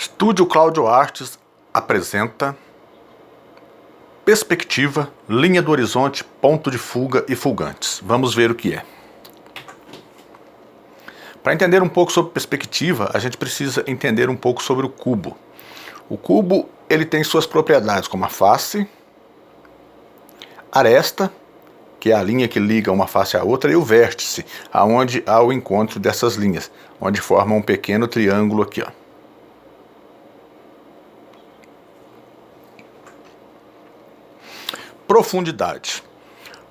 Estúdio Cláudio Artes apresenta Perspectiva, Linha do Horizonte, Ponto de Fuga e Fulgantes. Vamos ver o que é. Para entender um pouco sobre perspectiva, a gente precisa entender um pouco sobre o cubo. O cubo ele tem suas propriedades como a face, aresta, que é a linha que liga uma face à outra, e o vértice, aonde há o encontro dessas linhas, onde forma um pequeno triângulo aqui, ó. Profundidade.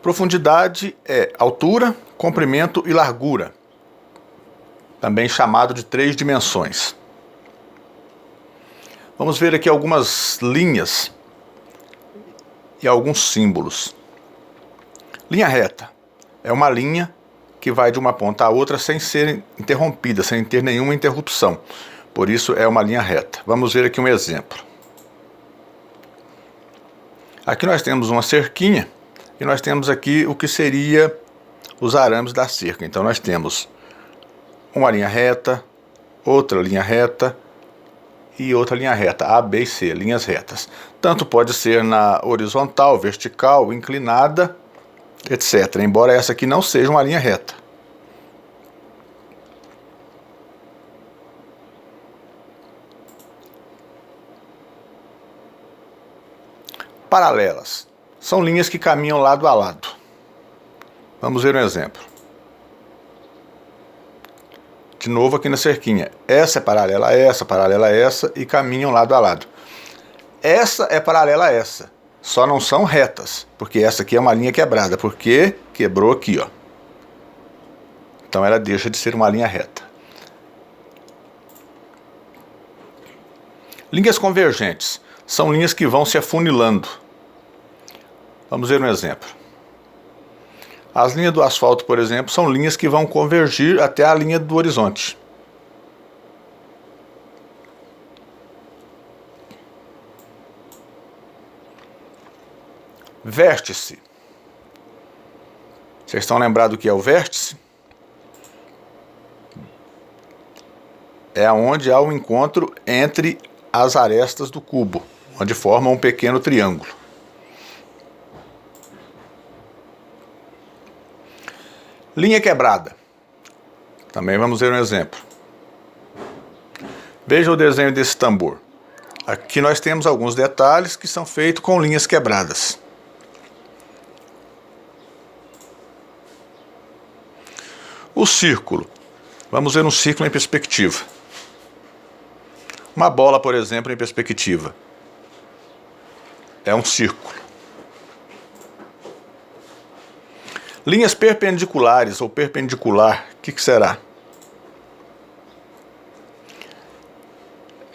Profundidade é altura, comprimento e largura, também chamado de 3 dimensões. Vamos ver aqui algumas linhas e alguns símbolos. Linha reta é uma linha que vai de uma ponta a outra sem ser interrompida, sem ter nenhuma interrupção. Por isso é uma linha reta. Vamos ver aqui um exemplo. Aqui nós temos uma cerquinha e nós temos aqui o que seria os arames da cerca. Então nós temos uma linha reta, outra linha reta e outra linha reta, A, B e C, linhas retas. Tanto pode ser na horizontal, vertical, inclinada, etc. Embora essa aqui não seja uma linha reta. Paralelas. São linhas que caminham lado a lado. Vamos ver um exemplo. De novo aqui na cerquinha. Essa é paralela a essa e caminham lado a lado. Essa é paralela a essa. Só não são retas, porque essa aqui é uma linha quebrada, porque quebrou aqui, ó. Então ela deixa de ser uma linha reta. Linhas convergentes. São linhas que vão se afunilando. Vamos ver um exemplo. As linhas do asfalto, por exemplo, são linhas que vão convergir até a linha do horizonte. Vértice. Vocês estão lembrados do que é o vértice? É onde há um encontro entre as arestas do cubo, onde formam um pequeno triângulo. Linha quebrada. Também vamos ver um exemplo. Veja o desenho desse tambor. Aqui nós temos alguns detalhes que são feitos com linhas quebradas. O círculo. Vamos ver um círculo em perspectiva. Uma bola, por exemplo, em perspectiva. É um círculo. Linhas perpendiculares ou perpendicular, o que será?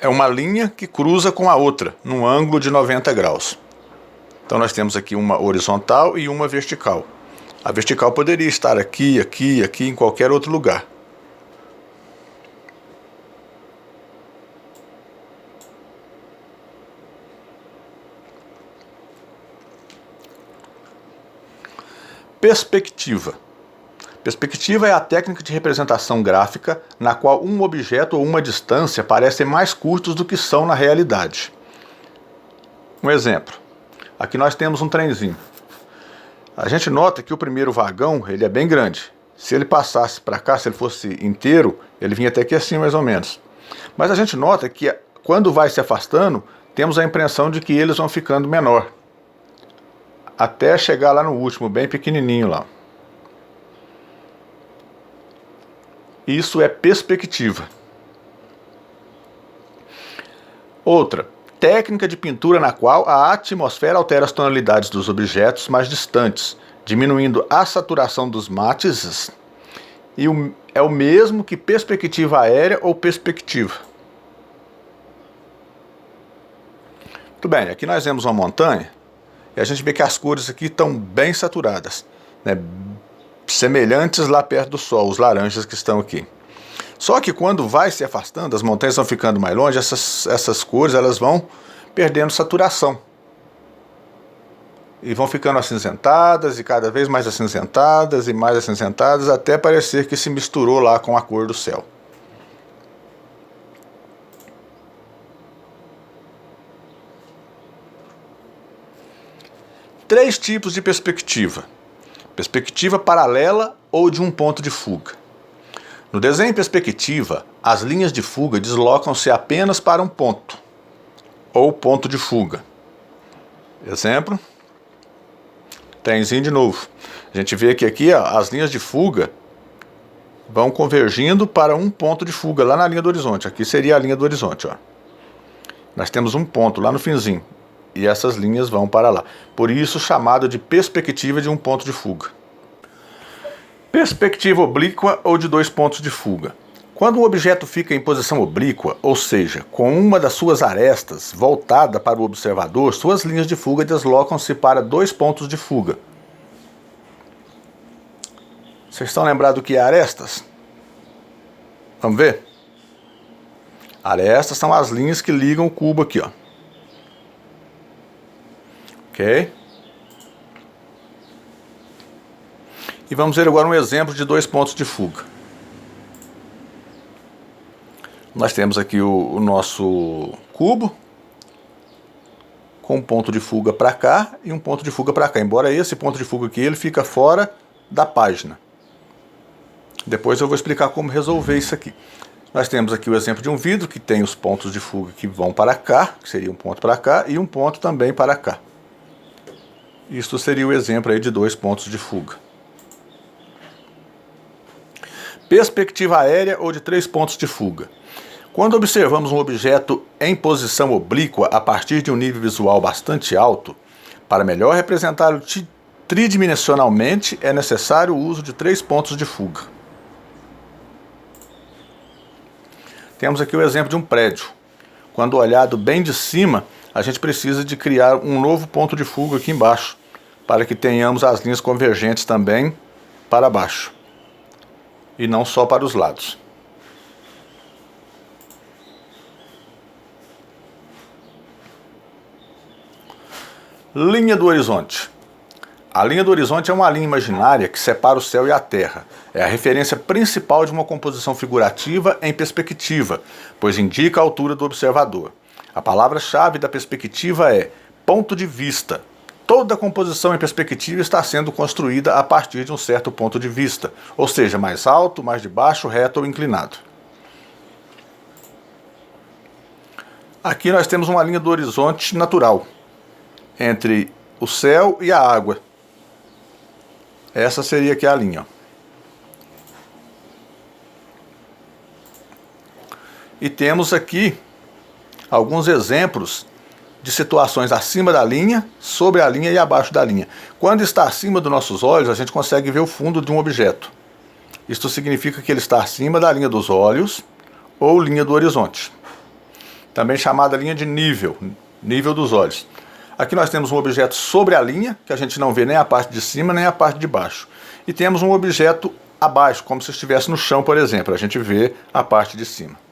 É uma linha que cruza com a outra, num ângulo de 90 graus. Então nós temos aqui uma horizontal e uma vertical. A vertical poderia estar aqui, aqui, aqui, em qualquer outro lugar. Perspectiva. Perspectiva é a técnica de representação gráfica na qual um objeto ou uma distância parecem mais curtos do que são na realidade. Um exemplo. Aqui nós temos um trenzinho. A gente nota que o primeiro vagão ele é bem grande. Se ele passasse para cá, se ele fosse inteiro, ele vinha até aqui assim mais ou menos. Mas a gente nota que quando vai se afastando, temos a impressão de que eles vão ficando menor. Até chegar lá no último, bem pequenininho lá. Isso é perspectiva. Outra, técnica de pintura na qual a atmosfera altera as tonalidades dos objetos mais distantes, diminuindo a saturação dos matizes, e é o mesmo que perspectiva aérea ou perspectiva. Muito bem, aqui nós vemos uma montanha, e a gente vê que as cores aqui estão bem saturadas, né? Semelhantes lá perto do sol, os laranjas que estão aqui. Só que quando vai se afastando, as montanhas vão ficando mais longe, essas cores elas vão perdendo saturação. E vão ficando acinzentadas, e cada vez mais acinzentadas, e mais acinzentadas, até parecer que se misturou lá com a cor do céu. três tipos de perspectiva: perspectiva paralela ou de um ponto de fuga. No desenho em perspectiva, as linhas de fuga deslocam-se apenas para um ponto, ou ponto de fuga. Exemplo, trenzinho de novo. A gente vê que aqui ó, as linhas de fuga vão convergindo para um ponto de fuga lá na linha do horizonte. Aqui seria a linha do horizonte. Ó. Nós temos um ponto lá no finzinho e essas linhas vão para lá. Por isso chamado de perspectiva de um ponto de fuga. Perspectiva oblíqua ou de dois pontos de fuga. Quando um objeto fica em posição oblíqua, ou seja, com uma das suas arestas voltada para o observador, suas linhas de fuga deslocam-se para dois pontos de fuga. Vocês estão lembrados do que é arestas? Vamos ver? Arestas são as linhas que ligam o cubo aqui, ó. Ok? E vamos ver agora um exemplo de dois pontos de fuga. Nós temos aqui o nosso cubo, com um ponto de fuga para cá e um ponto de fuga para cá. Embora esse ponto de fuga aqui ele fica fora da página. Depois eu vou explicar como resolver isso aqui. Nós temos aqui o exemplo de um vidro que tem os pontos de fuga que vão para cá, que seria um ponto para cá, e um ponto também para cá. Isto seria o exemplo aí de dois pontos de fuga. Perspectiva aérea ou de três pontos de fuga. Quando observamos um objeto em posição oblíqua a partir de um nível visual bastante alto, para melhor representá-lo tridimensionalmente é necessário o uso de três pontos de fuga. Temos aqui o exemplo de um prédio. Quando olhado bem de cima, a gente precisa de criar um novo ponto de fuga aqui embaixo, para que tenhamos as linhas convergentes também para baixo. E não só para os lados. Linha do horizonte. A linha do horizonte é uma linha imaginária que separa o céu e a terra. É a referência principal de uma composição figurativa em perspectiva, pois indica a altura do observador. A palavra-chave da perspectiva é ponto de vista. Toda composição em perspectiva está sendo construída a partir de um certo ponto de vista, ou seja, mais alto, mais de baixo, reto ou inclinado. Aqui nós temos uma linha do horizonte natural, entre o céu e a água. Essa seria aqui a linha. E temos aqui alguns exemplos de situações acima da linha, sobre a linha e abaixo da linha. Quando está acima dos nossos olhos, a gente consegue ver o fundo de um objeto. Isto significa que ele está acima da linha dos olhos ou linha do horizonte. Também chamada linha de nível, nível dos olhos. Aqui nós temos um objeto sobre a linha, que a gente não vê nem a parte de cima nem a parte de baixo. E temos um objeto abaixo, como se estivesse no chão, por exemplo. A gente vê a parte de cima.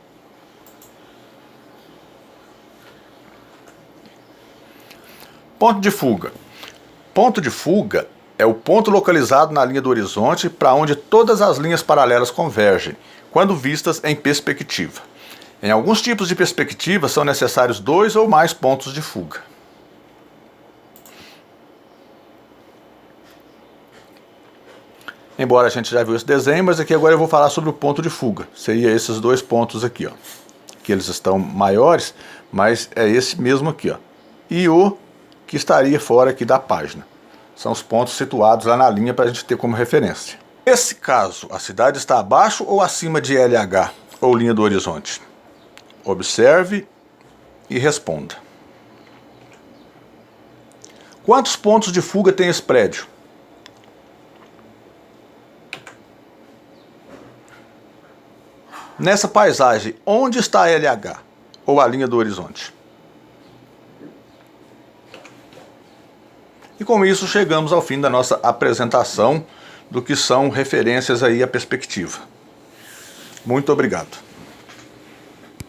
Ponto de fuga. Ponto de fuga é o ponto localizado na linha do horizonte para onde todas as linhas paralelas convergem, quando vistas em perspectiva. Em alguns tipos de perspectiva são necessários dois ou mais pontos de fuga. Embora a gente já viu esse desenho, mas aqui agora eu vou falar sobre o ponto de fuga. Seria esses dois pontos aqui, ó. Que eles estão maiores, mas é esse mesmo aqui, ó. E o que estaria fora aqui da página. São os pontos situados lá na linha para a gente ter como referência. Nesse caso, a cidade está abaixo ou acima de LH, ou linha do horizonte? Observe e responda. Quantos pontos de fuga tem esse prédio? Nessa paisagem, onde está a LH, ou a linha do horizonte? E com isso chegamos ao fim da nossa apresentação do que são referências aí à perspectiva. Muito obrigado.